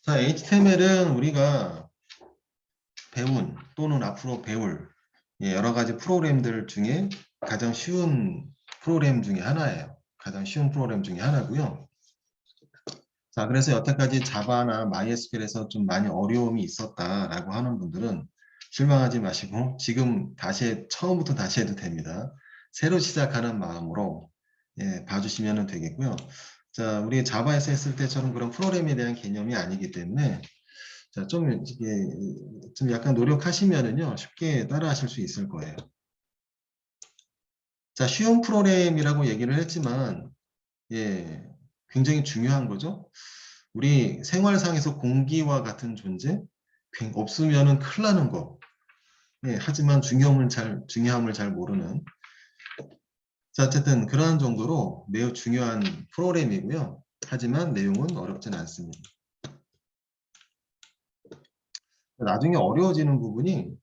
자, HTML은 우리가 배운 또는 앞으로 배울 여러 가지 프로그램들 중에 가장 쉬운 프로그램 중에 하나예요. 가장 쉬운 프로그램 중에 하나고요. 자, 그래서 여태까지 자바나 MySQL에서 좀 많이 어려움이 있었다라고 하는 분들은 실망하지 마시고 지금 처음부터 다시 해도 됩니다. 새로 시작하는 마음으로 봐주시면 되겠고요. 자, 우리 자바에서 했을 때처럼 그런 프로그램에 대한 개념이 아니기 때문에 자, 좀 약간 노력하시면은요, 쉽게 따라 하실 수 있을 거예요. 자, 쉬운 프로그램이라고 얘기를 했지만, 굉장히 중요한 거죠. 우리 생활상에서 공기와 같은 존재, 없으면은 큰일 나는 거. 하지만 중요함을 잘 모르는. 자, 어쨌든 그러한 정도로 매우 중요한 프로그램이고요. 하지만 내용은 어렵진 않습니다. 나중에 어려워지는 부분이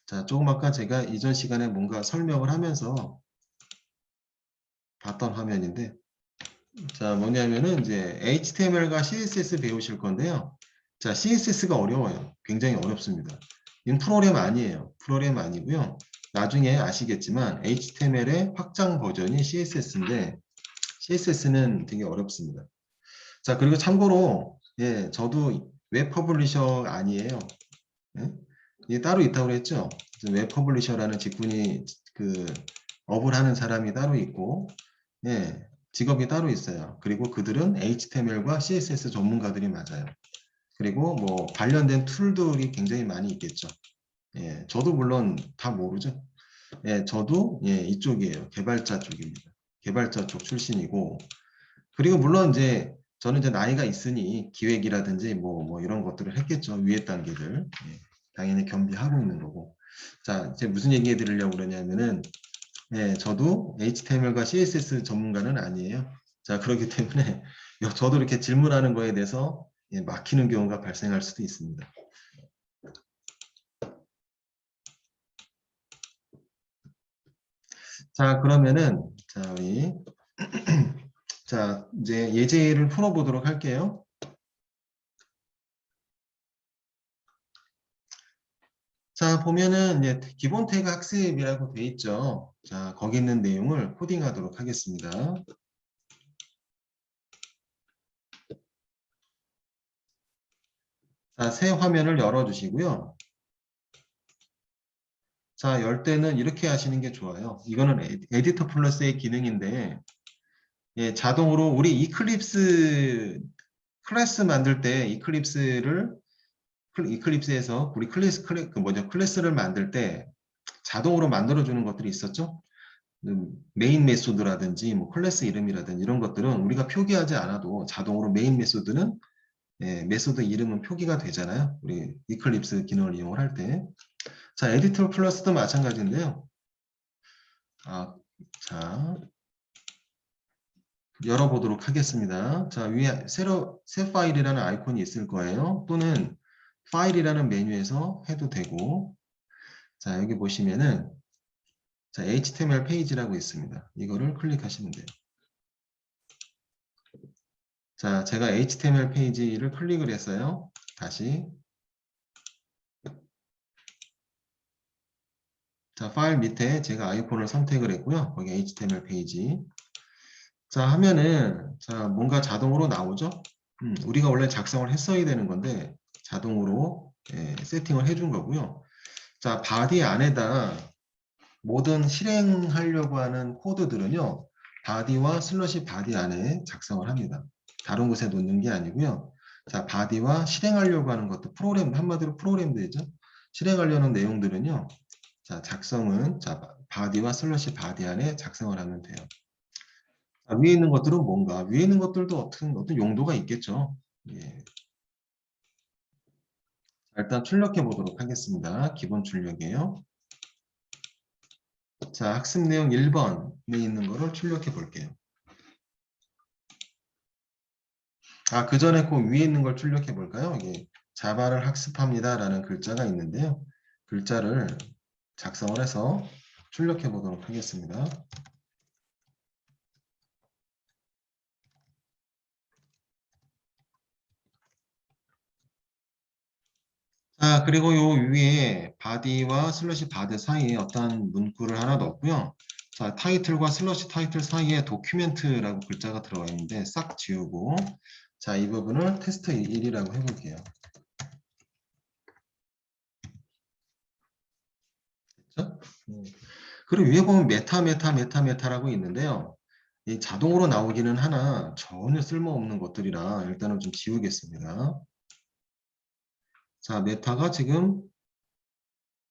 자, 조금 아까 제가 이전 시간에 뭔가 설명을 하면서 봤던 화면인데 자, 뭐냐면은 이제 HTML과 CSS 배우실 건데요. 자, CSS가 어려워요. 굉장히 어렵습니다. 이건 프로그램 아니에요. 프로그램 아니고요. 나중에 아시겠지만 HTML의 확장 버전이 CSS인데 CSS는 되게 어렵습니다. 자, 그리고 참고로 저도 웹 퍼블리셔 아니에요. 예? 이게 따로 있다고 했죠. 웹 퍼블리셔라는 직군이 업을 하는 사람이 따로 있고 직업이 따로 있어요. 그리고 그들은 HTML과 CSS 전문가들이 맞아요. 그리고 뭐 관련된 툴들이 굉장히 많이 있겠죠. 저도 물론 다 모르죠. 저도 이쪽이에요. 개발자 쪽입니다. 개발자 쪽 출신이고 그리고 물론 이제 저는 이제 나이가 있으니 기획이라든지 뭐 이런 것들을 했겠죠. 위에 단계들. 당연히 겸비하고 있는 거고. 자, 이제 무슨 얘기 해드리려고 그러냐면은 저도 HTML과 CSS 전문가는 아니에요. 자, 그렇기 때문에 저도 이렇게 질문하는 거에 대해서 막히는 경우가 발생할 수도 있습니다. 자, 그러면은 우리 자, 이제 예제를 풀어보도록 할게요. 자, 보면은 이제 기본 태그 학습이라고 돼 있죠. 자, 거기 있는 내용을 코딩하도록 하겠습니다. 자, 새 화면을 열어주시고요. 자, 열 때는 이렇게 하시는 게 좋아요. 이거는 에디터 플러스의 기능인데 자동으로 우리 이클립스 클래스 만들 때 이클립스에서 우리 클래스를 만들 때 자동으로 만들어주는 것들이 있었죠. 메인 메소드라든지 뭐 클래스 이름이라든지 이런 것들은 우리가 표기하지 않아도 자동으로 메인 메소드는 메소드 이름은 표기가 되잖아요. 우리 이클립스 기능을 이용할 때. 자, 에디터 플러스도 마찬가지인데요. 자, 열어보도록 하겠습니다. 자, 위에 새 파일이라는 아이콘이 있을 거예요. 또는 파일이라는 메뉴에서 해도 되고, 자, 여기 보시면은, 자, HTML 페이지라고 있습니다. 이거를 클릭하시면 돼요. 자, 제가 HTML 페이지를 클릭을 했어요. 다시. 자, 파일 밑에 제가 아이콘을 선택을 했고요. 거기 HTML 페이지. 자, 하면은, 자, 뭔가 자동으로 나오죠? 우리가 원래 작성을 했어야 되는 건데, 자동으로 세팅을 해준 거고요. 자, 바디 안에다 모든 실행하려고 하는 코드들은요, 바디와 슬러시 바디 안에 작성을 합니다. 다른 곳에 놓는 게 아니고요. 자, 바디와 실행하려고 하는 것도 한마디로 프로그램들이죠. 실행하려는 내용들은요, 자, 바디와 슬러시 바디 안에 작성을 하면 돼요. 자, 위에 있는 것들은 뭔가? 위에 있는 것들도 어떤 용도가 있겠죠. 일단 출력해 보도록 하겠습니다. 기본 출력이에요. 자, 학습 내용 1번에 있는 거를 출력해 볼게요. 그 전에 그 위에 있는 걸 출력해 볼까요? 이게 자바를 학습합니다라는 글자가 있는데요. 글자를 작성을 해서 출력해 보도록 하겠습니다. 자, 그리고 요 위에 바디와 슬러시 바디 사이에 어떤 문구를 하나 넣었고요. 자, 타이틀과 슬러시 타이틀 사이에 도큐멘트라고 글자가 들어가 있는데 싹 지우고, 자, 이 부분을 테스트 1이라고 해볼게요. 됐죠? 그리고 위에 보면 메타라고 있는데요. 이 자동으로 나오기는 하나 전혀 쓸모없는 것들이라 일단은 좀 지우겠습니다. 자, 메타가 지금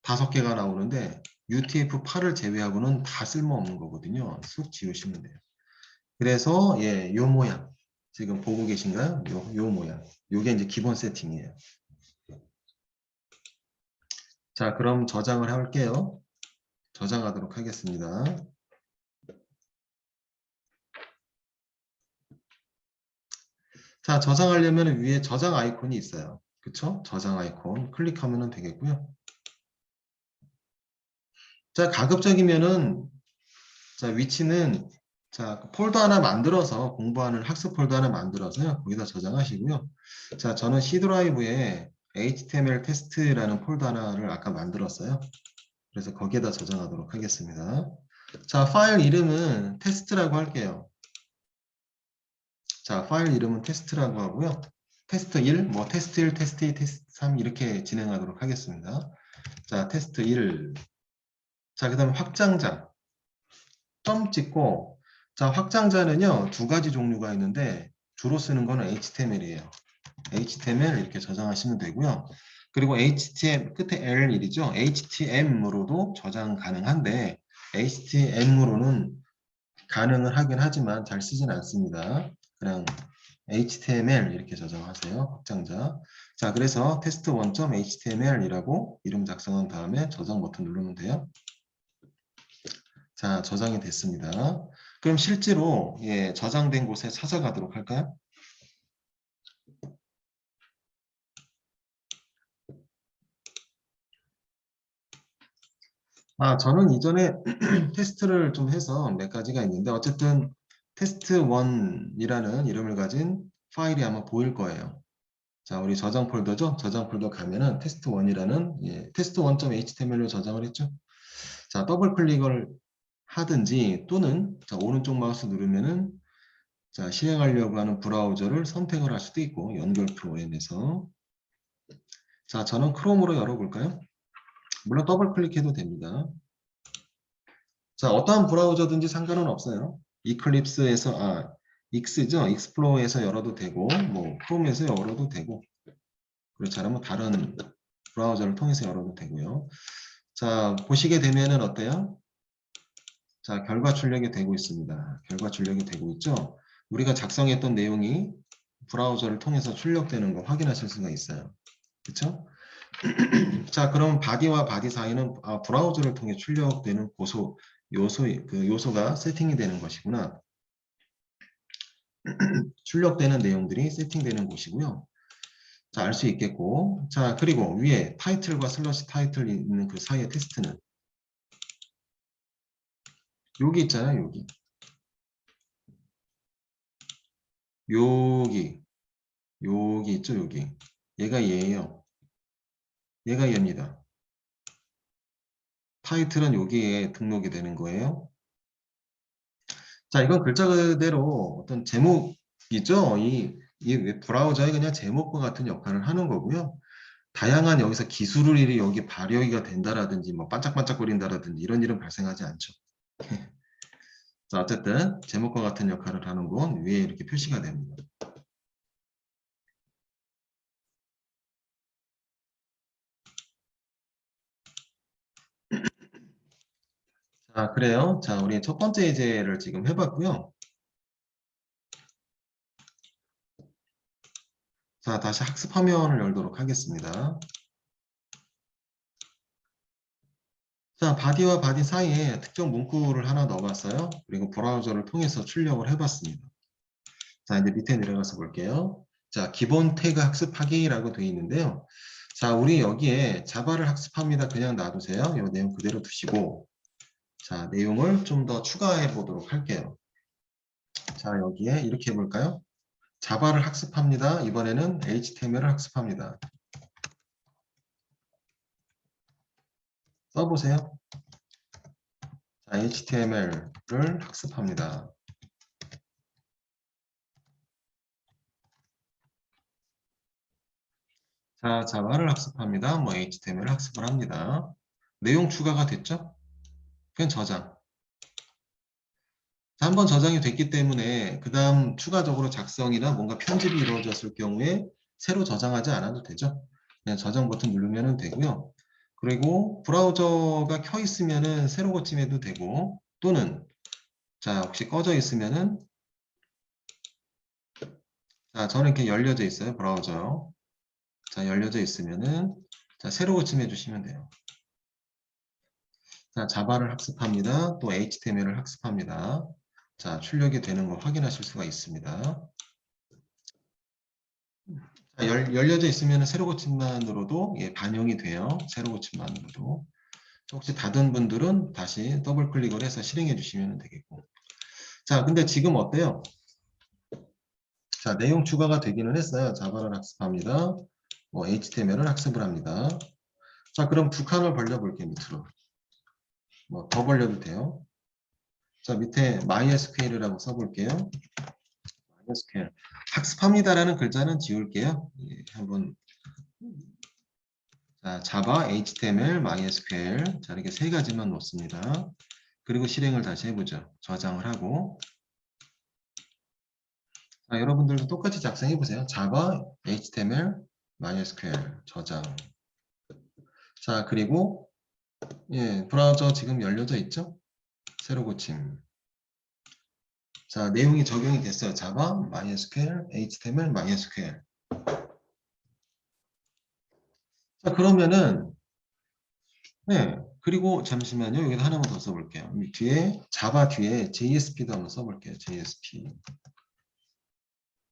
5개가 나오는데 UTF-8을 제외하고는 다 쓸모없는 거거든요. 쑥 지우시면 돼요. 그래서 예, 요 모양 지금 보고 계신가요? 요 모양. 요게 이제 기본 세팅이에요. 자, 그럼 저장을 할게요. 저장하도록 하겠습니다. 자, 저장하려면 위에 저장 아이콘이 있어요. 그쵸? 저장 아이콘 클릭하면 되겠고요. 자, 가급적이면은 자, 위치는 자, 폴더 하나 만들어서 공부하는 학습 폴더 하나 만들어서요. 거기다 저장하시고요. 자, 저는 C 드라이브에 HTML 테스트라는 폴더 하나를 아까 만들었어요. 그래서 거기에다 저장하도록 하겠습니다. 자, 파일 이름은 테스트라고 할게요. 자, 파일 이름은 테스트라고 하고요. 테스트 1, 뭐 테스트 1, 테스트 2, 테스트 3 이렇게 진행하도록 하겠습니다. 자, 테스트 1. 자, 그 다음에 확장자. 점 찍고, 자, 확장자는요, 2가지 종류가 있는데, 주로 쓰는 거는 HTML이에요. HTML 이렇게 저장하시면 되고요. 그리고 HTML, 끝에 L1이죠. HTM으로도 저장 가능한데, HTM으로는 가능을 하긴 하지만 잘 쓰진 않습니다. 그냥 HTML 이렇게 저장하세요. 확장자. 자, 그래서 test1.html이라고 이름 작성한 다음에 저장 버튼 누르면 돼요. 자, 저장이 됐습니다. 그럼 실제로 예, 저장된 곳에 찾아가도록 할까요? 아, 저는 이전에 테스트를 좀 해서 몇 가지가 있는데 어쨌든 test1이라는 이름을 가진 파일이 아마 보일 거예요. 자, 우리 저장 폴더죠? 저장 폴더 가면은 test1이라는 예, test1.html로 저장을 했죠. 자, 더블 클릭을 하든지 또는 자, 오른쪽 마우스 누르면은 자, 실행하려고 하는 브라우저를 선택을 할 수도 있고 연결 프로그램에서 자, 저는 크롬으로 열어볼까요? 물론 더블 클릭해도 됩니다. 자, 어떠한 브라우저든지 상관은 없어요. 이클립스에서 익스죠? 익스플로어에서 열어도 되고 뭐 크롬에서 열어도 되고 그렇지 않으면 다른 브라우저를 통해서 열어도 되고요. 자, 보시게 되면은 어때요? 자, 결과 출력이 되고 있습니다. 결과 출력이 되고 있죠? 우리가 작성했던 내용이 브라우저를 통해서 출력되는 거 확인하실 수가 있어요. 그렇죠? 자, 그럼 바디와 바디 사이는 브라우저를 통해 출력되는 요소가 세팅이 되는 것이구나. 출력되는 내용들이 세팅되는 곳이고요. 자, 알 수 있겠고. 자, 그리고 위에 타이틀과 슬러시 타이틀이 있는 그 사이의 테스트는 여기 있잖아요, 여기. 여기 있죠, 여기. 얘가 얘예요. 얘가 얘입니다. 타이틀은 여기에 등록이 되는 거예요. 자, 이건 글자 그대로 어떤 제목이죠. 이 브라우저의 그냥 제목과 같은 역할을 하는 거고요. 다양한 여기서 기술이 여기 발휘가 된다라든지 뭐 반짝반짝거린다라든지 이런 일은 발생하지 않죠. 자, 어쨌든 제목과 같은 역할을 하는 건 위에 이렇게 표시가 됩니다. 자, 그래요. 자, 우리 첫 번째 예제를 지금 해봤고요. 자, 다시 학습 화면을 열도록 하겠습니다. 자, 바디와 바디 사이에 특정 문구를 하나 넣어봤어요. 그리고 브라우저를 통해서 출력을 해봤습니다. 자, 이제 밑에 내려가서 볼게요. 자, 기본 태그 학습하기라고 되어 있는데요. 자, 우리 여기에 자바를 학습합니다. 그냥 놔두세요. 이 내용 그대로 두시고 자, 내용을 좀 더 추가해 보도록 할게요. 자, 여기에 이렇게 해볼까요? 자바를 학습합니다. 이번에는 HTML을 학습합니다. 써보세요. 자, HTML을 학습합니다. 자, 자바를 학습합니다. 뭐 HTML을 학습을 합니다. 내용 추가가 됐죠? 그냥 저장. 자, 한번 저장이 됐기 때문에 그 다음 추가적으로 작성이나 뭔가 편집이 이루어졌을 경우에 새로 저장하지 않아도 되죠. 그냥 저장 버튼 누르면 되고요. 그리고 브라우저가 켜 있으면은 새로 고침해도 되고, 또는 자, 혹시 꺼져 있으면은, 자, 저는 이렇게 열려져 있어요. 브라우저요. 자, 열려져 있으면은, 자, 새로 고침해 주시면 돼요. 자, 자바를 학습합니다. 또 HTML을 학습합니다. 자, 출력이 되는 거 확인하실 수가 있습니다. 자, 열려져 있으면 새로 고침만으로도 예, 반영이 돼요. 새로 고침만으로도. 혹시 닫은 분들은 다시 더블 클릭을 해서 실행해 주시면 되겠고. 자, 근데 지금 어때요? 자, 내용 추가가 되기는 했어요. 자바를 학습합니다. 뭐 HTML을 학습을 합니다. 자, 그럼 두 칸을 벌려볼게요. 밑으로. 뭐 더 벌려도 돼요. 자, 밑에 MySQL이라고 써볼게요. MySQL. 학습합니다라는 글자는 지울게요. 예, 한번. 자, 자바, HTML, MySQL. 자, 이렇게 세 가지만 놓습니다. 그리고 실행을 다시 해보죠. 저장을 하고. 자, 여러분들도 똑같이 작성해 보세요. 자바, HTML, MySQL 저장. 자, 그리고 예, 브라우저 지금 열려져 있죠? 새로 고침. 자, 내용이 적용이 됐어요. 자바, MySQL, HTML, MySQL. 자, 그러면은 네, 그리고 잠시만요. 여기다 하나만 더 써볼게요. 뒤에 자바 뒤에 JSP도 한번 써볼게요. JSP.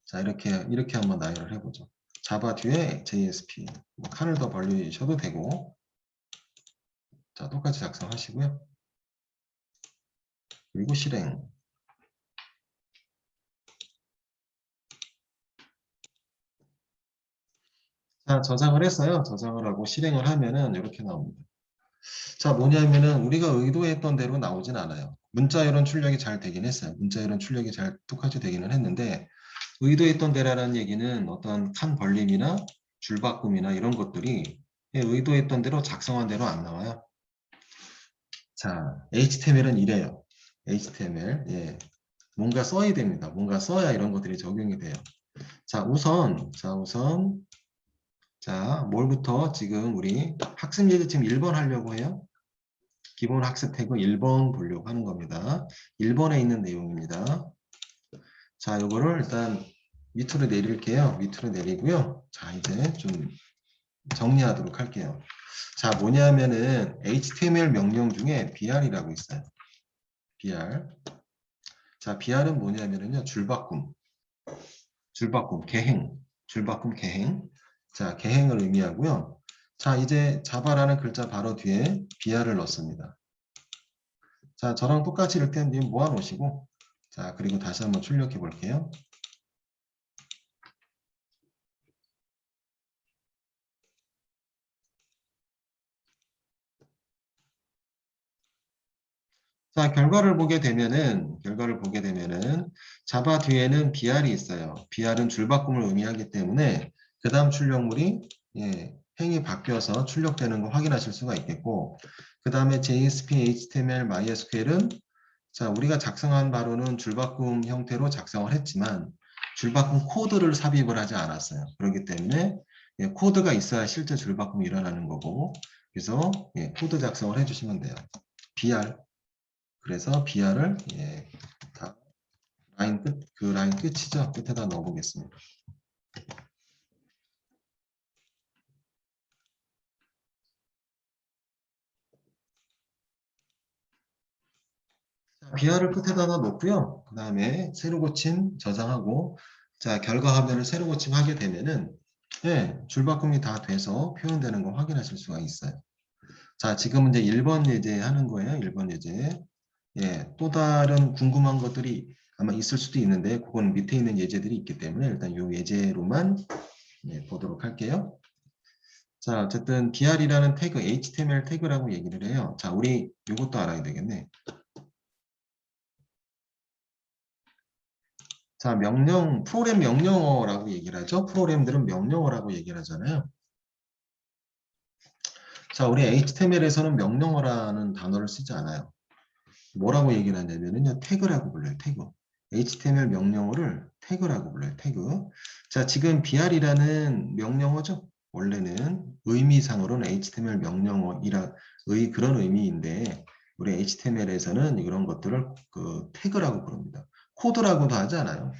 자, 이렇게 한번 나열을 해보죠. 자바 뒤에 JSP. 뭐 칸을 더 벌리셔도 되고. 자, 똑같이 작성하시고요. 그리고 실행. 자, 저장을 했어요. 저장을 하고 실행을 하면은 이렇게 나옵니다. 자, 뭐냐면은 우리가 의도했던 대로 나오진 않아요. 문자열은 출력이 잘 되긴 했어요. 문자열은 출력이 잘 똑같이 되기는 했는데 의도했던 대로라는 얘기는 어떤 칸 벌림이나 줄바꿈이나 이런 것들이 의도했던 대로 작성한 대로 안 나와요. 자, HTML은 이래요. HTML. 예. 뭔가 써야 됩니다. 뭔가 써야 이런 것들이 적용이 돼요. 자, 뭘부터 지금 우리 학습 예제 지금 1번 하려고 해요. 기본 학습 태그 1번 보려고 하는 겁니다. 1번에 있는 내용입니다. 자, 요거를 일단 밑으로 내릴게요. 밑으로 내리고요. 자, 이제 좀 정리하도록 할게요. 자, 뭐냐면은 HTML 명령 중에 br이라고 있어요. br. 자, br은 뭐냐면은요. 줄바꿈, 계행. 자, 계행을 의미하고요. 자, 이제 자바라는 글자 바로 뒤에 br을 넣습니다. 자, 저랑 똑같이 이렇게 님 모아놓으시고, 자, 그리고 다시 한번 출력해 볼게요. 자, 결과를 보게 되면은 자바 뒤에는 br이 있어요. br은 줄바꿈을 의미하기 때문에 그 다음 출력물이 예, 행이 바뀌어서 출력되는 거 확인하실 수가 있겠고, 그 다음에 JSP, HTML, MySQL은 자, 우리가 작성한 바로는 줄바꿈 형태로 작성을 했지만 줄바꿈 코드를 삽입을 하지 않았어요. 그렇기 때문에 예, 코드가 있어야 실제 줄바꿈이 일어나는 거고, 그래서 예, 코드 작성을 해주시면 돼요. br. 그래서 br을 예, 다 라인 끝이죠. 끝에다 넣어 보겠습니다. br을 끝에다 놓고요. 그 다음에 새로 고침 저장하고, 자, 결과 화면을 새로 고침하게 되면은 예, 줄바꿈이 다 돼서 표현되는 거 확인하실 수가 있어요. 자, 지금 이제 1번 예제 하는 거예요. 1번 예제. 예, 또 다른 궁금한 것들이 아마 있을 수도 있는데 그건 밑에 있는 예제들이 있기 때문에 일단 이 예제로만 보도록 할게요. 자, 어쨌든 br이라는 태그, html 태그라고 얘기를 해요. 자, 우리 이것도 알아야 되겠네. 자, 프로그램 명령어라고 얘기를 하죠. 프로그램들은 명령어라고 얘기를 하잖아요. 자, 우리 HTML에서는 명령어라는 단어를 쓰지 않아요. 뭐라고 얘기를 하냐면요. 태그라고 불러요. 태그. HTML 명령어를 태그라고 불러요. 태그. 자, 지금 br이라는 명령어죠. 원래는 의미상으로는 HTML 명령어의 그런 의미인데 우리 HTML에서는 이런 것들을 그 태그라고 부릅니다. 코드라고도 하지 않아요.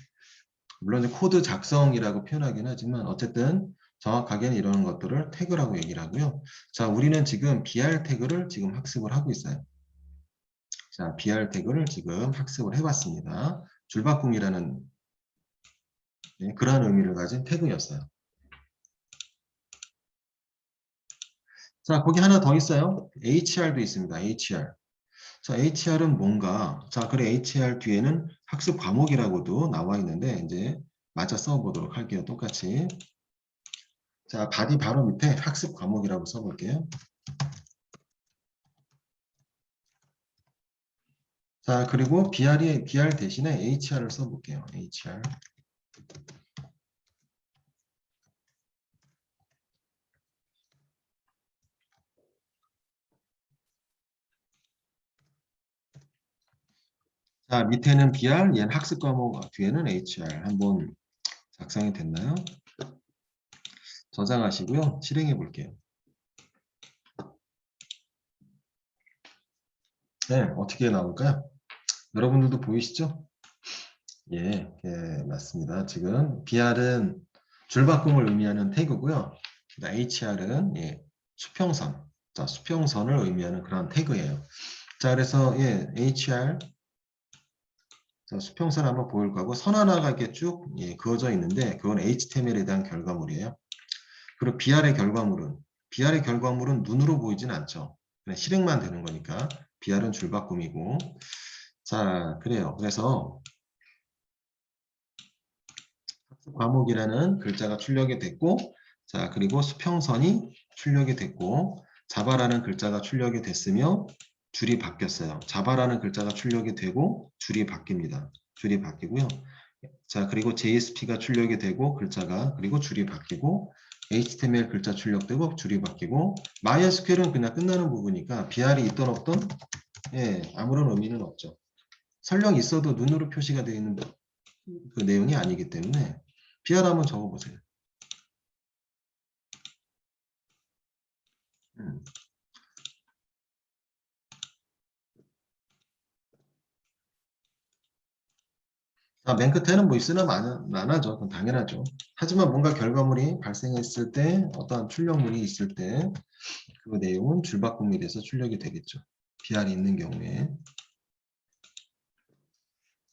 물론 이제 코드 작성이라고 표현하긴 하지만 어쨌든 정확하게는 이런 것들을 태그라고 얘기를 하고요. 자, 우리는 지금 BR 태그를 지금 학습을 하고 있어요. 자, BR 태그를 지금 학습을 해봤습니다. 줄바꿈이라는 그러한 의미를 가진 태그였어요. 자, 거기 하나 더 있어요. HR도 있습니다. HR. 자, HR은 뭔가? 자, 그래 HR 뒤에는 학습 과목이라고도 나와 있는데 이제 맞아 써보도록 할게요. 똑같이. 자, 바디 바로 밑에 학습 과목이라고 써볼게요. 자, 그리고 BR 대신에 HR을 써볼게요. HR. 자, 밑에는 BR, 얘는 학습 과목, 뒤에는 HR. 한번 작성이 됐나요? 저장하시고요. 실행해 볼게요. 네, 어떻게 나올까요? 여러분들도 보이시죠? 예, 예, 맞습니다. 지금 BR은 줄바꿈을 의미하는 태그고요. HR은 수평선, 자, 수평선을 의미하는 그런 태그예요. 자, 그래서 HR 자, 수평선 한번 보일 거고 선 하나가 이렇게 쭉 그어져 있는데 그건 HTML에 대한 결과물이에요. 그리고 BR의 결과물은 눈으로 보이진 않죠. 그냥 실행만 되는 거니까 BR은 줄바꿈이고 자, 그래요. 그래서 과목이라는 글자가 출력이 됐고 자, 그리고 수평선이 출력이 됐고 자바라는 글자가 출력이 됐으며 줄이 바뀌었어요. 자바라는 글자가 출력이 되고 줄이 바뀝니다. 줄이 바뀌고요. 자, 그리고 JSP가 출력이 되고 글자가 그리고 줄이 바뀌고 HTML 글자 출력되고 줄이 바뀌고 MySQL은 그냥 끝나는 부분이니까 BR이 있던 없던 아무런 의미는 없죠. 설령 있어도 눈으로 표시가 되어 있는 그 내용이 아니기 때문에 BR 한번 적어보세요. 자, 맨 끝에는 뭐 있으나 많아죠. 그건 당연하죠. 하지만 뭔가 결과물이 발생했을 때 어떠한 출력물이 있을 때 그 내용은 줄바꿈이 돼서 출력이 되겠죠. BR이 있는 경우에.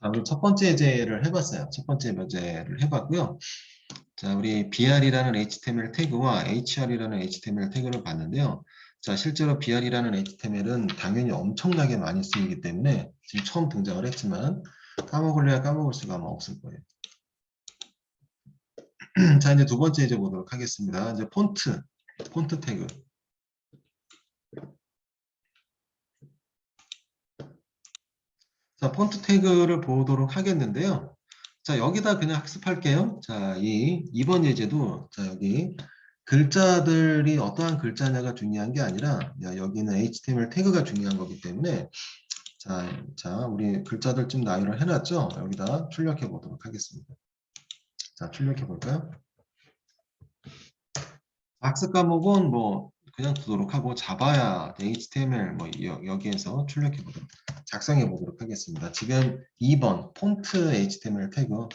자, 우리 첫 번째 예제를 해봤어요. 첫 번째 예제를 해봤고요. 자, 우리 BR이라는 HTML 태그와 HR이라는 HTML 태그를 봤는데요. 자, 실제로 BR이라는 HTML은 당연히 엄청나게 많이 쓰이기 때문에 지금 처음 등장을 했지만 까먹을래야 까먹을 수가 아마 없을 거예요. 자, 이제 두 번째 예제 보도록 하겠습니다. 이제 폰트 태그. 자, 폰트 태그를 보도록 하겠는데요. 자, 여기다 그냥 학습할게요. 자, 이번 예제도, 자, 여기 글자들이 어떠한 글자냐가 중요한 게 아니라, 여기는 HTML 태그가 중요한 거기 때문에, 자, 우리 글자들 좀 나열을 해놨죠? 여기다 출력해 보도록 하겠습니다. 자, 출력해 볼까요? 학습 과목은 뭐, 그냥 두도록 하고, 자바야, HTML, 뭐, 여기에서 출력해 보도록, 작성해 보도록 하겠습니다. 지금 2번, 폰트 HTML 태그,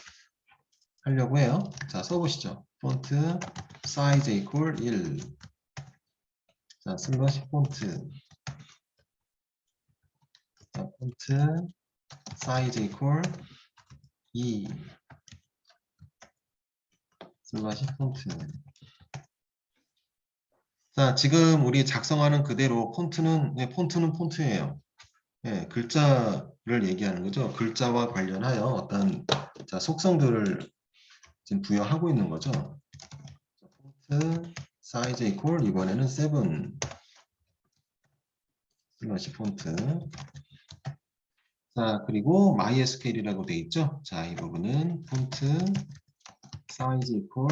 하려고 해요. 자, 써보시죠. 폰트 사이즈 이퀄 1. 자, 슬러시 폰트. 자, 폰트 사이즈 이퀄 2. 슬러시 폰트. 자, 지금 우리 작성하는 그대로 폰트는 폰트예요. 예, 글자를 얘기하는 거죠. 글자와 관련하여 어떤 자, 속성들을 지금 부여하고 있는 거죠. 폰트 사이즈 이퀄 이번에는 7 슬러시 폰트. 자, 그리고 MySQL이라고 돼 있죠. 자, 이 부분은 폰트 사이즈 이퀄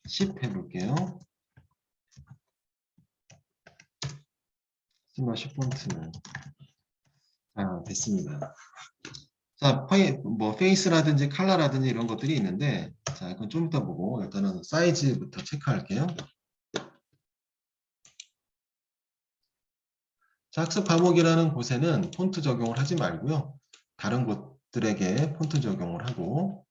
10 해볼게요. 슬러시 폰트. 자, 됐습니다. 자, 페이스라든지 컬러라든지 이런 것들이 있는데, 자, 이건 좀 이따 보고 일단은 사이즈부터 체크할게요. 자, 학습 과목이라는 곳에는 폰트 적용을 하지 말고요. 다른 곳들에게 폰트 적용을 하고,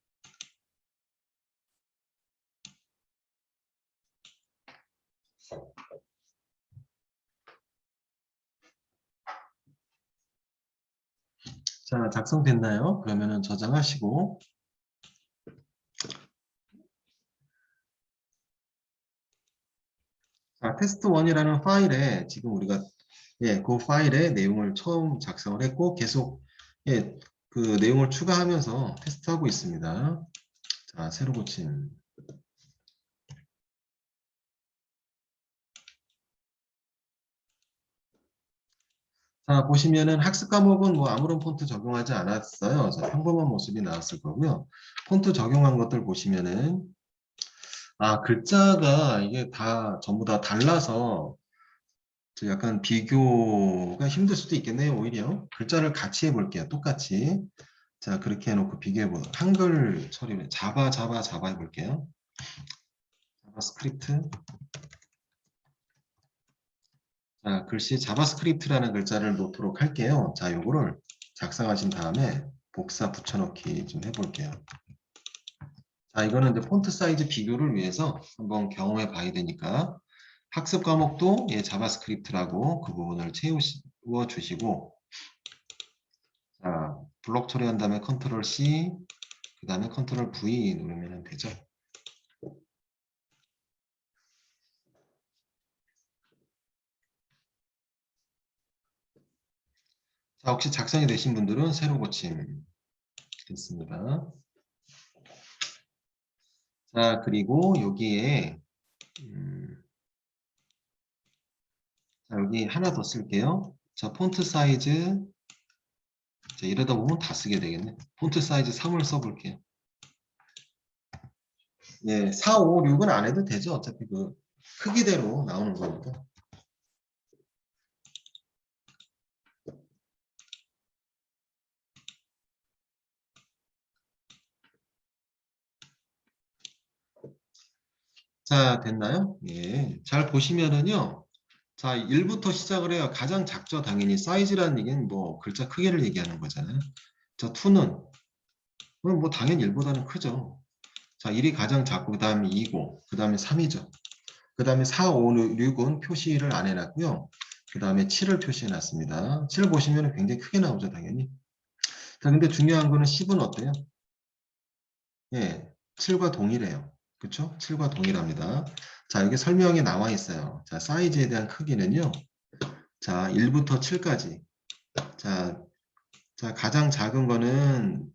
자, 작성됐나요? 그러면은 저장하시고, 자, 테스트1이라는 파일에 지금 우리가 그 파일의 내용을 처음 작성을 했고 계속 그 내용을 추가하면서 테스트하고 있습니다. 자, 새로 고침. 자, 보시면은 학습 과목은 뭐 아무런 폰트 적용하지 않았어요. 자, 평범한 모습이 나왔을 거고요. 폰트 적용한 것들 보시면은 글자가 이게 다 전부 다 달라서 약간 비교가 힘들 수도 있겠네요. 오히려 글자를 같이 해볼게요. 똑같이. 자, 그렇게 해놓고 비교해보 한글 처리를 자바 해볼게요. 자바스크립트. 자, 글씨 자바스크립트라는 글자를 놓도록 할게요. 자, 요거를 작성하신 다음에 복사 붙여넣기 좀 해볼게요. 자, 이거는 이제 폰트 사이즈 비교를 위해서 한번 경험해 봐야 되니까 학습 과목도 자바스크립트라고 그 부분을 채워 주시고, 자, 블록 처리한 다음에 컨트롤 C, 그 다음에 컨트롤 V 누르면 되죠. 자, 혹시 작성이 되신 분들은 새로 고침 됐습니다. 자, 그리고 여기에 자, 여기 하나 더 쓸게요. 자, 폰트 사이즈. 자, 이러다 보면 다 쓰게 되겠네. 폰트 사이즈 3을 써볼게요. 예, 4, 5, 6은 안 해도 되죠. 어차피 그 크기대로 나오는 거니까. 자, 됐나요? 예. 잘 보시면은요. 자, 1부터 시작을 해요. 가장 작죠. 당연히 사이즈라는 얘기는 뭐 글자 크기를 얘기하는 거잖아요. 자, 2는 뭐 당연히 1보다는 크죠. 자, 1이 가장 작고 그 다음에 2고 그 다음에 3이죠. 그 다음에 4, 5, 6은 표시를 안 해놨고요. 그 다음에 7을 표시해놨습니다. 7 보시면 굉장히 크게 나오죠. 당연히. 자, 근데 중요한 거는 10은 어때요? 예, 7과 동일해요. 그렇죠? 7과 동일합니다. 자, 여기 설명이 나와 있어요. 자, 사이즈에 대한 크기는요. 자, 1부터 7까지. 자, 가장 작은 거는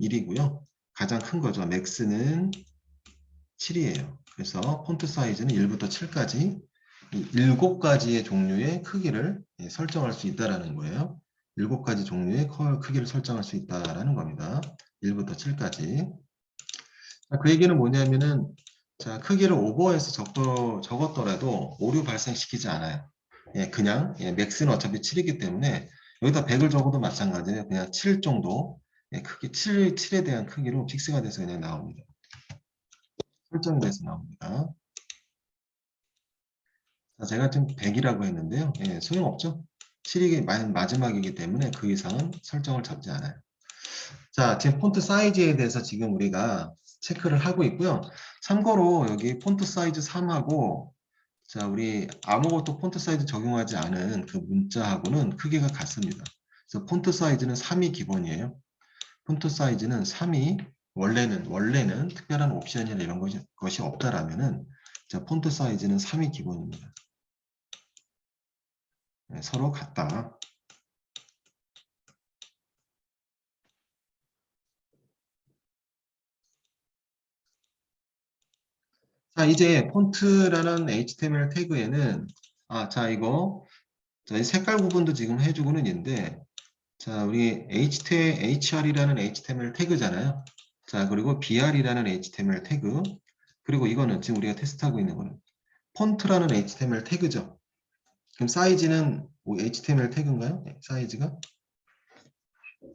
1이고요. 가장 큰 거죠. 맥스는 7이에요. 그래서 폰트 사이즈는 1부터 7까지 7가지의 종류의 크기를 설정할 수 있다라는 거예요. 7가지 종류의 크기를 설정할 수 있다라는 겁니다. 1부터 7까지. 그 얘기는 뭐냐면은 자, 크기를 오버해서 적었더라도 오류 발생시키지 않아요. 그냥 맥스는 어차피 7이기 때문에 여기다 100을 적어도 마찬가지예요. 그냥 7 정도 크기 7에 대한 크기로 픽스가 돼서 그냥 나옵니다. 설정이 돼서 나옵니다. 자, 제가 지금 100이라고 했는데요. 소용없죠. 7이 마지막이기 때문에 그 이상은 설정을 잡지 않아요. 자, 지금 폰트 사이즈에 대해서 지금 우리가 체크를 하고 있고요. 참고로 여기 폰트 사이즈 3하고 자, 우리 아무것도 폰트 사이즈 적용하지 않은 그 문자하고는 크기가 같습니다. 그래서 폰트 사이즈는 3이 기본이에요. 폰트 사이즈는 3이 원래는 특별한 옵션이나 이런 것이 없다라면은 자, 폰트 사이즈는 3이 기본입니다. 네, 서로 같다. 자, 이제 폰트라는 HTML 태그에는 자, 이거 저희 색깔 구분도 지금 해주고는 있는데, 자, 우리 HR이라는 HTML 태그잖아요. 자, 그리고 BR이라는 HTML 태그, 그리고 이거는 지금 우리가 테스트하고 있는 거는 폰트라는 HTML 태그죠. 그럼 사이즈는 뭐 HTML 태그인가요? 네, 사이즈가?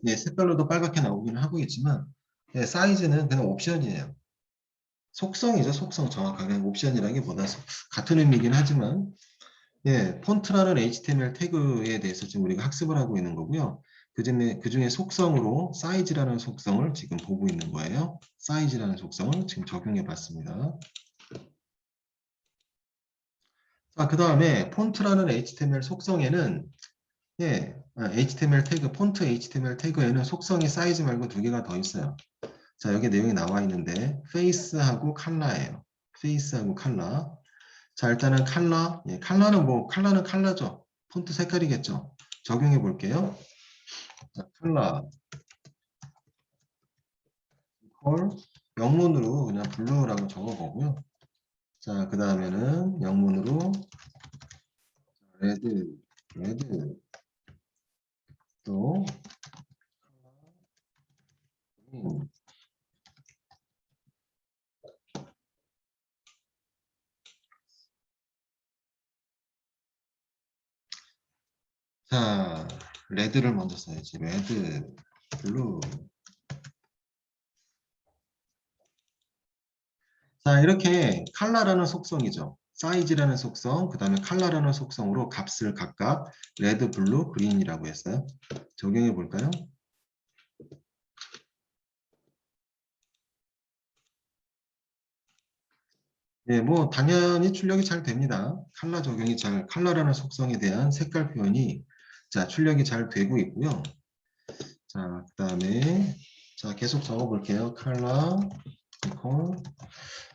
네, 색깔로도 빨갛게 나오기는 하고 있지만, 네, 사이즈는 그냥 옵션이에요. 속성이죠, 속성. 정확하게 옵션이라기보다 같은 의미이긴 하지만, 예, 폰트라는 HTML 태그에 대해서 지금 우리가 학습을 하고 있는 거고요. 그중에 속성으로 사이즈라는 속성을 지금 보고 있는 거예요. 사이즈라는 속성을 지금 적용해 봤습니다. 자, 그 다음에 폰트라는 HTML 속성에는 HTML 태그, 폰트 HTML 태그에는 속성이 사이즈 말고 두 개가 더 있어요. 자, 여기 내용이 나와 있는데 페이스하고 컬러예요. 페이스하고 컬러. 자, 일단은 컬러. 예, 컬러는 컬러죠. 폰트 색깔이겠죠. 적용해 볼게요. 자, 컬러. 콜. 영문으로 그냥 블루라고 적어 보고요. 자, 그 다음에는 영문으로 레드 또 자, 레드를 먼저 써야지. 레드, 블루. 자, 이렇게 컬러라는 속성이죠. 사이즈라는 속성, 그 다음에 컬러라는 속성으로 값을 각각 레드, 블루, 그린이라고 했어요. 적용해 볼까요? 네, 뭐 당연히 출력이 잘 됩니다. 컬러라는 속성에 대한 색깔 표현이 자, 출력이 잘 되고 있고요. 자, 그다음에 자, 계속 적어 볼게요. 컬러 이퀄.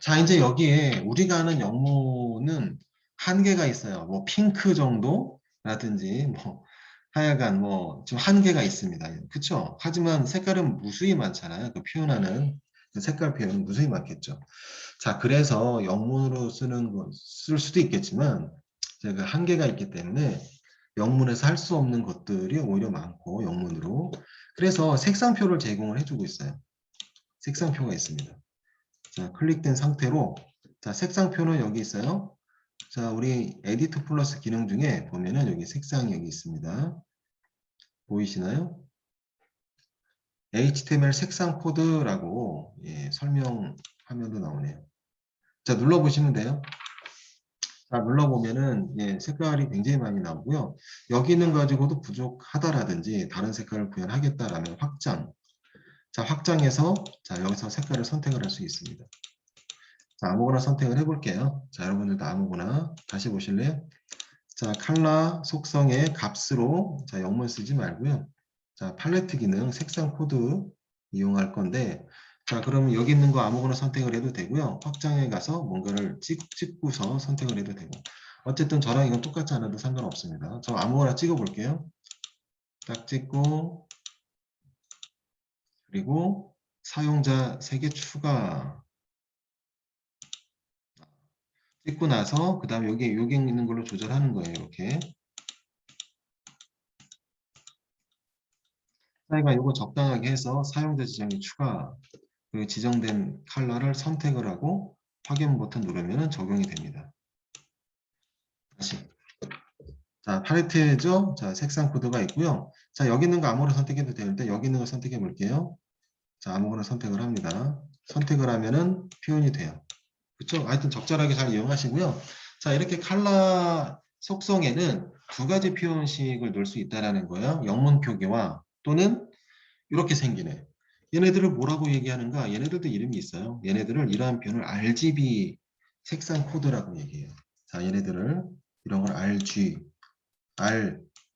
자, 이제 여기에 우리가 하는 영문은 한계가 있어요. 뭐 핑크 정도라든지 뭐 하여간 뭐 좀 한계가 있습니다. 그렇죠? 하지만 색깔은 무수히 많잖아요. 그 표현하는 그 색깔 표현은 무수히 많겠죠. 자, 그래서 영문으로 쓸 수도 있겠지만 제가 한계가 있기 때문에 영문에서 할 수 없는 것들이 오히려 많고 영문으로 그래서 색상표를 제공을 해주고 있어요. 색상표가 있습니다. 자, 클릭된 상태로 자, 색상표는 여기 있어요. 자, 우리 에디트 플러스 기능 중에 보면은 여기 색상이 여기 있습니다. 보이시나요? HTML 색상 코드라고 설명 화면도 나오네요. 자, 눌러보시면 돼요. 자, 눌러보면은 색깔이 굉장히 많이 나오고요. 여기 있는 가지고도 부족하다라든지 다른 색깔을 구현하겠다라면 확장. 자, 확장해서 자, 여기서 색깔을 선택을 할 수 있습니다. 자, 아무거나 선택을 해볼게요. 자, 여러분들도 아무거나 다시 보실래요? 자, 컬러 속성의 값으로 자, 영문 쓰지 말고요. 자, 팔레트 기능 색상 코드 이용할 건데 자, 그러면 여기 있는 거 아무거나 선택을 해도 되고요. 확장해 가서 뭔가를 찍고서 선택을 해도 되고 어쨌든 저랑 이건 똑같지 않아도 상관없습니다. 저 아무거나 찍어 볼게요. 딱 찍고 그리고 사용자 3개 추가 찍고 나서 그 다음에 여기 있는 걸로 조절하는 거예요. 이렇게 사이가 이거 적당하게 해서 사용자 지정에 추가 그 지정된 컬러를 선택을 하고 확인 버튼 누르면 적용이 됩니다. 다시 자, 팔레트죠? 자, 색상 코드가 있고요. 자, 여기 있는 거 아무거나 선택해도 되는데 여기 있는 거 선택해 볼게요. 자, 아무거나 선택을 합니다. 선택을 하면은 표현이 돼요. 그렇죠? 하여튼 적절하게 잘 이용하시고요. 자, 이렇게 컬러 속성에는 두 가지 표현식을 넣을 수 있다는 거예요. 영문 표기와 또는 이렇게 생기네. 얘네들을 뭐라고 얘기하는가? 얘네들도 이름이 있어요. 얘네들을 이러한 표현을 RGB 색상 코드라고 얘기해요. 자, 얘네들을 이런 걸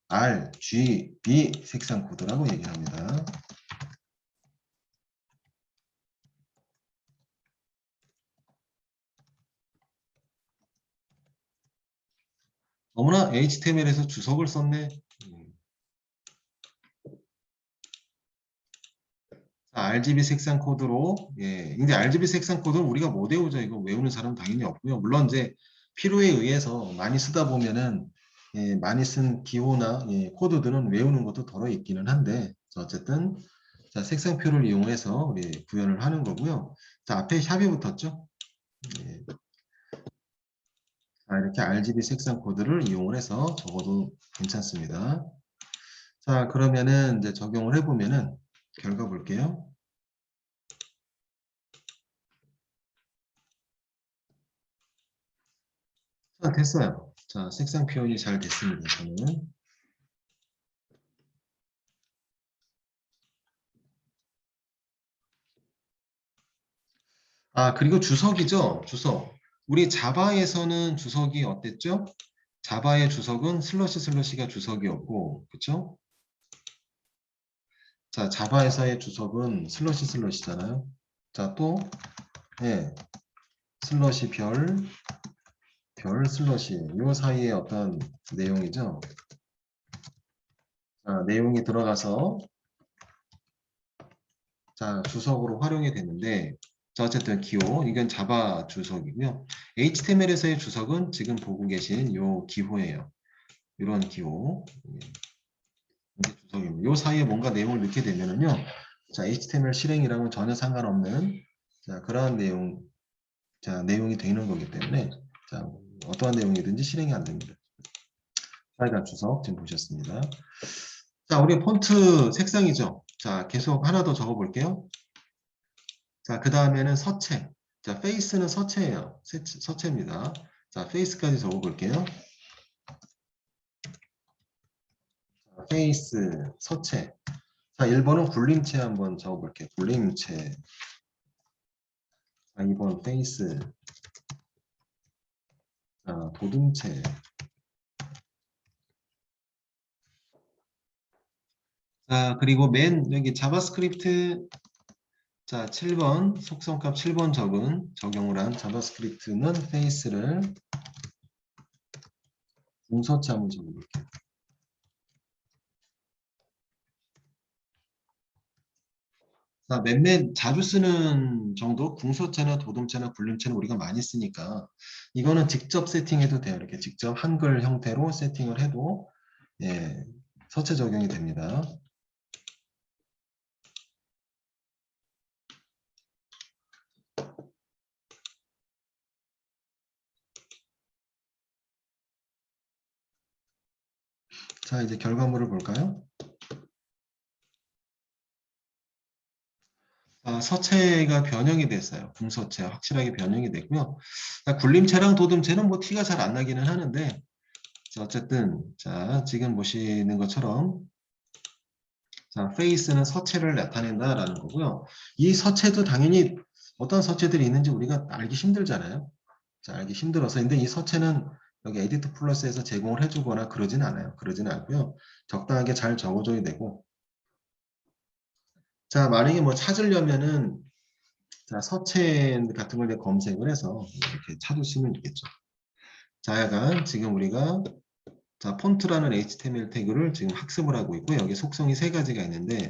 RGB 색상 코드라고 얘기합니다. 어머나 HTML에서 주석을 썼네. 자, RGB 색상 코드로, 예, 이제 RGB 색상 코드는 우리가 못 외우죠. 이거 외우는 사람은 당연히 없고요. 물론 이제 필요에 의해서 많이 쓰다 보면은, 예, 많이 쓴 기호나 예, 코드들은 외우는 것도 덜어 있기는 한데, 어쨌든, 자, 색상표를 이용해서 우리 구현을 하는 거고요. 자, 앞에 샵이 붙었죠? 예, 자, 이렇게 RGB 색상 코드를 이용을 해서 적어도 괜찮습니다. 자, 그러면은 이제 적용을 해보면은 결과 볼게요. 자, 됐어요. 자, 색상 표현이 잘 됐습니다. 저는. 아, 그리고 주석이죠. 주석. 우리 자바에서는 주석이 어땠죠? 자바의 주석은 슬러시 슬러시가 주석이었고, 그쵸? 자, 자바에서의 주석은 슬러시 슬러시잖아요. 자, 또, 예, 슬러시 별 슬러시. 요 사이에 어떤 내용이죠? 자, 내용이 들어가서, 자, 주석으로 활용이 되는데, 자, 어쨌든 기호, 이건 자바 주석이고요. HTML에서의 주석은 지금 보고 계신 요 기호예요. 이런 기호. 이게 주석입니다. 요 사이에 뭔가 내용을 넣게 되면은요. 자, HTML 실행이랑은 전혀 상관없는 자, 그러한 내용, 자, 내용이 되는 거기 때문에 자, 어떠한 내용이든지 실행이 안 됩니다. 빨간 주석 지금 보셨습니다. 자, 우리 폰트 색상이죠. 자, 계속 하나 더 적어 볼게요. 자, 그 다음에는 서체. 자, 페이스는 서체예요. 서체입니다. 자, 페이스까지 적어 볼게요. 자, 페이스, 서체. 자, 1번은 굴림체 한번 적어 볼게요. 굴림체. 자, 2번 페이스. 자, 도둠체. 자, 그리고 맨 여기 자바스크립트 자, 7번 속성값 7번 적용을 한 자바스크립트는 페이스를 궁서체 한번 적어볼게요. 자, 몇몇 자주 쓰는 정도 궁서체나 도둠체나 굴림체는 우리가 많이 쓰니까 이거는 직접 세팅해도 돼요. 이렇게 직접 한글 형태로 세팅을 해도 예, 서체 적용이 됩니다. 자, 이제 결과물을 볼까요? 아, 서체가 변형이 됐어요. 궁서체 확실하게 변형이 됐고요. 자, 굴림체랑 도둠체는 뭐 티가 잘 안 나기는 하는데 자, 어쨌든 자 지금 보시는 것처럼 자 페이스는 서체를 나타낸다라는 거고요. 이 서체도 당연히 어떤 서체들이 있는지 우리가 알기 힘들잖아요. 자, 알기 힘들어서 근데 이 서체는 여기 에디트 플러스에서 제공을 해주거나 그러진 않아요. 그러진 않고요. 적당하게 잘 적어줘야 되고 자 만약에 뭐 찾으려면은 자, 서체 같은 걸 검색을 해서 이렇게 찾으시면 있겠죠. 자, 약간 지금 우리가 자, 폰트라는 HTML 태그를 지금 학습을 하고 있고 여기 속성이 세 가지가 있는데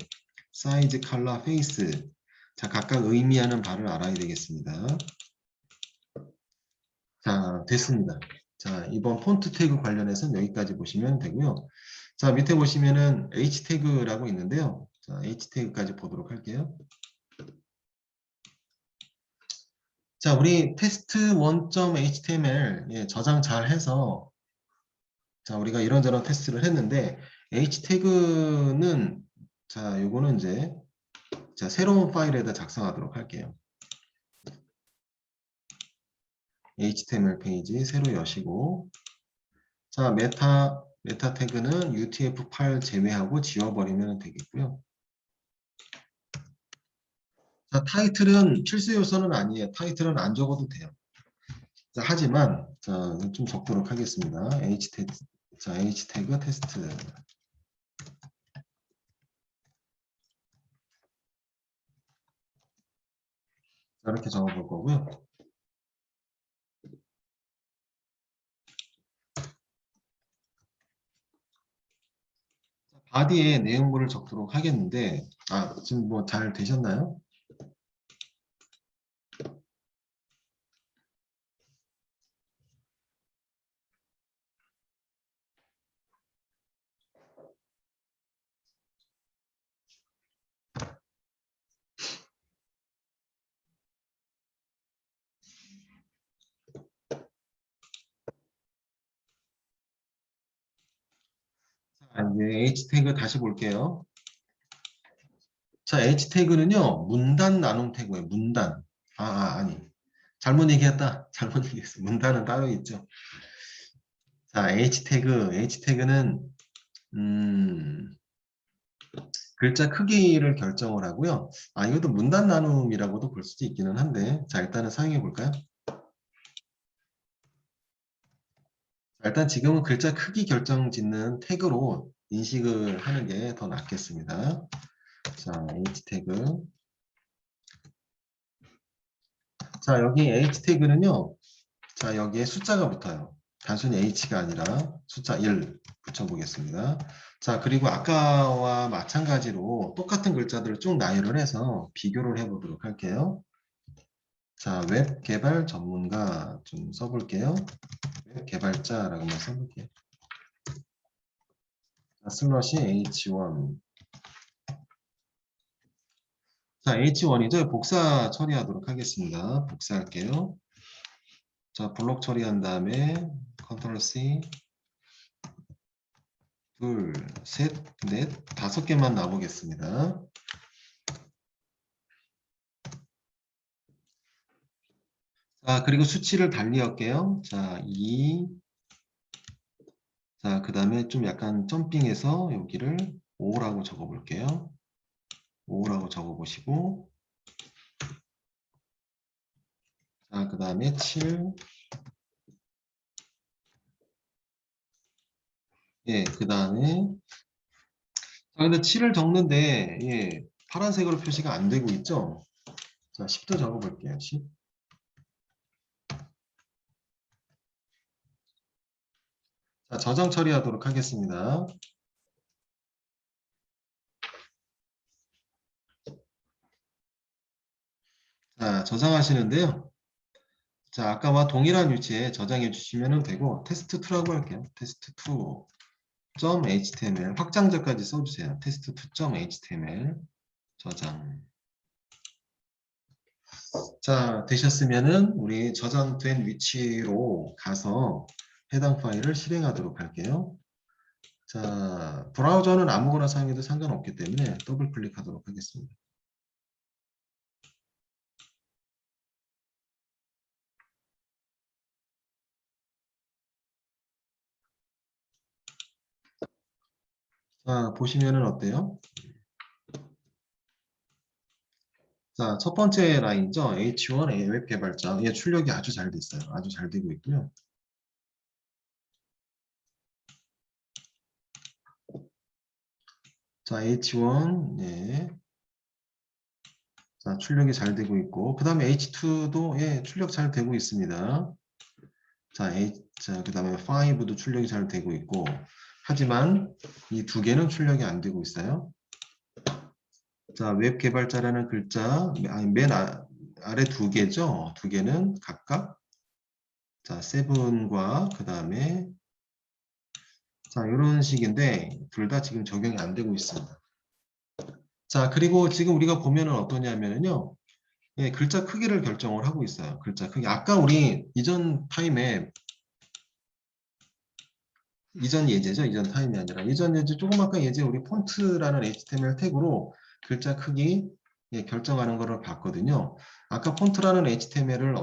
사이즈, 컬러, 페이스 자, 각각 의미하는 바를 알아야 되겠습니다. 자, 됐습니다. 자, 이번 폰트 태그 관련해서는 여기까지 보시면 되고요. 자, 밑에 보시면은 H 태그라고 있는데요. 자, H 태그까지 보도록 할게요. 자, 우리 테스트 1.html 예, 저장 잘 해서 자, 우리가 이런저런 테스트를 했는데 H 태그는 자, 요거는 이제 자, 새로운 파일에다 작성하도록 할게요. HTML 페이지 새로 여시고 자, 메타 태그는 UTF-8 제외하고 지워버리면 되겠고요. 자, 타이틀은 필수 요소는 아니에요. 타이틀은 안 적어도 돼요. 자, 하지만 자, 좀 적도록 하겠습니다. H 태그 테스트 자, 이렇게 적어볼 거고요. 바디에 내용물을 적도록 하겠는데, 지금 뭐 잘 되셨나요? 자, 이제 H 태그 다시 볼게요. 자, H 태그는요, 문단 나눔 태그예요. 문단. 아니. 잘못 얘기했다. 잘못 얘기했어. 문단은 따로 있죠. 자, H 태그는 글자 크기를 결정을 하고요. 이것도 문단 나눔이라고도 볼 수도 있기는 한데, 자, 일단은 사용해 볼까요? 자, 일단 지금은 글자 크기 결정 짓는 태그로 인식을 하는 게 더 낫겠습니다. 자, H 태그. 자, 여기 H 태그는요. 자, 여기에 숫자가 붙어요. 단순히 H가 아니라 숫자 1 붙여보겠습니다. 자, 그리고 아까와 마찬가지로 똑같은 글자들을 쭉 나열을 해서 비교를 해보도록 할게요. 자, 웹 개발 전문가 좀 써볼게요. 웹 개발자라고만 써볼게요. 자, 슬러시 H1. 자, H1이죠. 복사 처리하도록 하겠습니다. 복사할게요. 자, 블록 처리한 다음에 컨트롤 C 둘, 셋, 넷, 5개만 놔보겠습니다. 자, 그리고 수치를 달리 할게요. 자, 2. 자, 그 다음에 좀 약간 점핑해서 여기를 5라고 적어볼게요. 5라고 적어보시고, 자, 그 다음에 7. 예, 그 다음에, 자, 근데 7을 적는데, 예, 파란색으로 표시가 안 되고 있죠? 자, 10도 적어볼게요. 10. 자, 저장 처리하도록 하겠습니다. 자, 저장하시는데요. 자, 아까와 동일한 위치에 저장해 주시면 되고, 테스트2라고 할게요. test2.html 확장자까지 써주세요. test2.html 저장. 자, 되셨으면은 우리 저장된 위치로 가서 해당 파일을 실행하도록 할게요. 자, 브라우저는 아무거나 사용해도 상관없기 때문에 더블 클릭하도록 하겠습니다. 자, 보시면은 어때요? 자, 첫 번째 라인이죠. H1 웹 개발자. 얘 출력이 아주 잘 됐어요. 아주 잘 되고 있고요. 자, H1, 예. 자, 출력이 잘 되고 있고, 그 다음에 H2도, 예, 출력 잘 되고 있습니다. 자, 그 다음에 5도 출력이 잘 되고 있고, 하지만 이 두 개는 출력이 안 되고 있어요. 자, 웹 개발자라는 글자, 맨 아래 두 개죠? 두 개는 각각, 자, 7과 그 다음에, 자, 이런 식인데, 둘 다 지금 적용이 안 되고 있습니다. 자, 그리고 지금 우리가 보면은 어떠냐면요. 예, 글자 크기를 결정을 하고 있어요. 글자 크기. 아까 우리 이전 타임에 이전 예제죠. 이전 타임이 아니라 이전 예제 조금 아까 예제 우리 폰트라는 HTML 태그로 글자 크기 예, 결정하는 거를 봤거든요. 아까 폰트라는 HTML을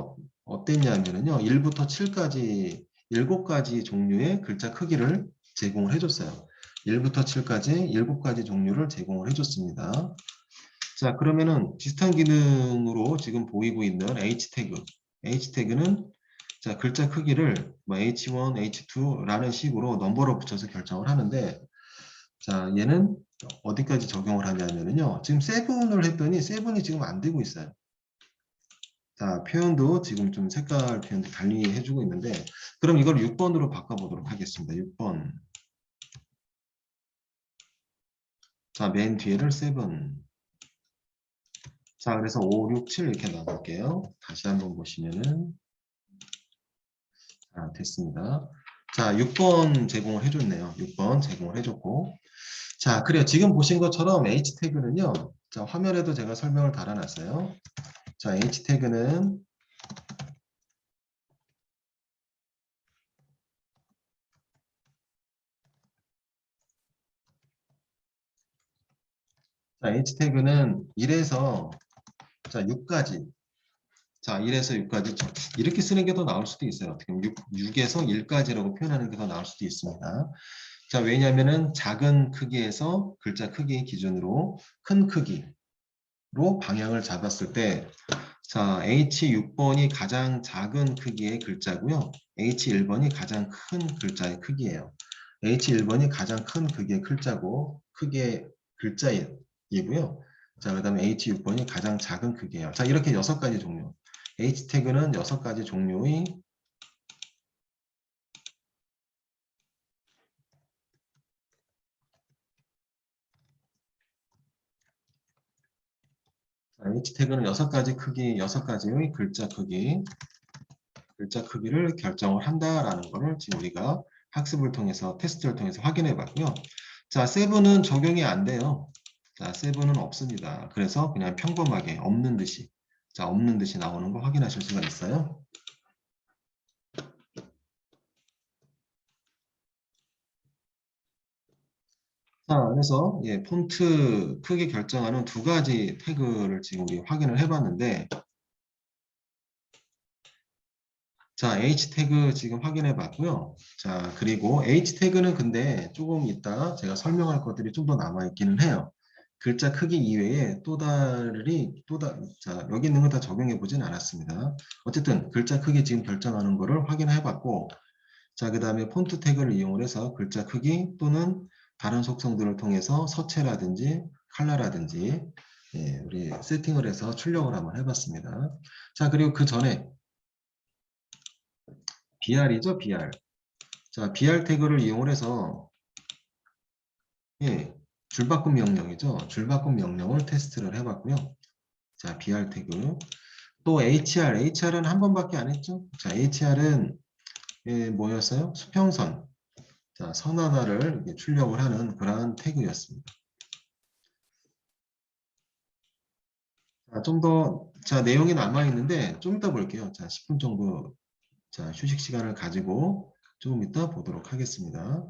어땠냐면요. 1부터 7까지 7가지 종류의 글자 크기를 제공을 해줬어요. 1부터 7까지 7가지 종류를 제공을 해줬습니다. 자, 그러면은 비슷한 기능으로 지금 보이고 있는 H 태그. H 태그는 자, 글자 크기를 뭐 H1, H2라는 식으로 넘버로 붙여서 결정을 하는데 자, 얘는 어디까지 적용을 하냐면요. 지금 7을 했더니 7이 지금 안 되고 있어요. 자, 표현도 지금 좀 색깔 표현도 달리 해주고 있는데 그럼 이걸 6번으로 바꿔보도록 하겠습니다. 6번. 자, 맨 뒤에를 7. 자, 그래서 5, 6, 7 이렇게 나눠볼게요. 다시 한번 보시면은, 자, 됐습니다. 자, 6번 제공을 해줬네요. 6번 제공을 해줬고. 자, 그래요. 지금 보신 것처럼 H 태그는요. 자, 화면에도 제가 설명을 달아놨어요. 자, H 태그는 자, H 태그는 1에서 자, 6까지. 자, 1에서 6까지 이렇게 쓰는 게 더 나을 수도 있어요. 어떻게 보면 6에서 1까지라고 표현하는 게 더 나을 수도 있습니다. 자, 왜냐면은 작은 크기에서 글자 크기 기준으로 큰 크기로 방향을 잡았을 때 자, H6번이 가장 작은 크기의 글자고요. H1번이 가장 큰 글자의 크기예요. H1번이 가장 큰 크기의 글자고 크기의 글자이고요. 자, 그 다음에 H6번이 가장 작은 크기예요. 자, 이렇게 6가지 종류. H 태그는 6가지 종류의 H 태그는 6가지 크기, 6가지의 글자 크기를 결정을 한다라는 것을 지금 우리가 학습을 통해서 테스트를 통해서 확인해 봤고요. 자, 세븐은 적용이 안 돼요. 자, 세븐은 없습니다. 그래서 그냥 평범하게 없는 듯이 자, 없는 듯이 나오는 거 확인하실 수가 있어요. 자, 그래서 예, 폰트 크기 결정하는 2가지 태그를 지금 우리 확인을 해봤는데 자, H 태그 지금 확인해 봤고요. 자, 그리고 H 태그는 근데 조금 이따 제가 설명할 것들이 좀 더 남아 있기는 해요. 글자 크기 이외에 자, 여기 있는 거 다 적용해 보진 않았습니다. 어쨌든 글자 크기 지금 결정하는 거를 확인해 봤고, 자, 그 다음에 폰트 태그를 이용해서 글자 크기 또는 다른 속성들을 통해서 서체라든지 컬러라든지 예, 우리 세팅을 해서 출력을 한번 해봤습니다. 자, 그리고 그 전에 BR이죠, BR. 자, BR 태그를 이용해서 예, 줄바꿈 명령이죠. 줄바꿈 명령을 테스트를 해봤고요. 자, BR 태그. 또 HR은 한 번밖에 안 했죠. 자, HR은 예, 뭐였어요? 수평선. 자, 선 하나를 이렇게 출력을 하는 그러한 태그였습니다. 자, 좀 더, 자, 내용이 남아있는데 좀 이따 볼게요. 자, 10분 정도, 자, 휴식 시간을 가지고 조금 이따 보도록 하겠습니다.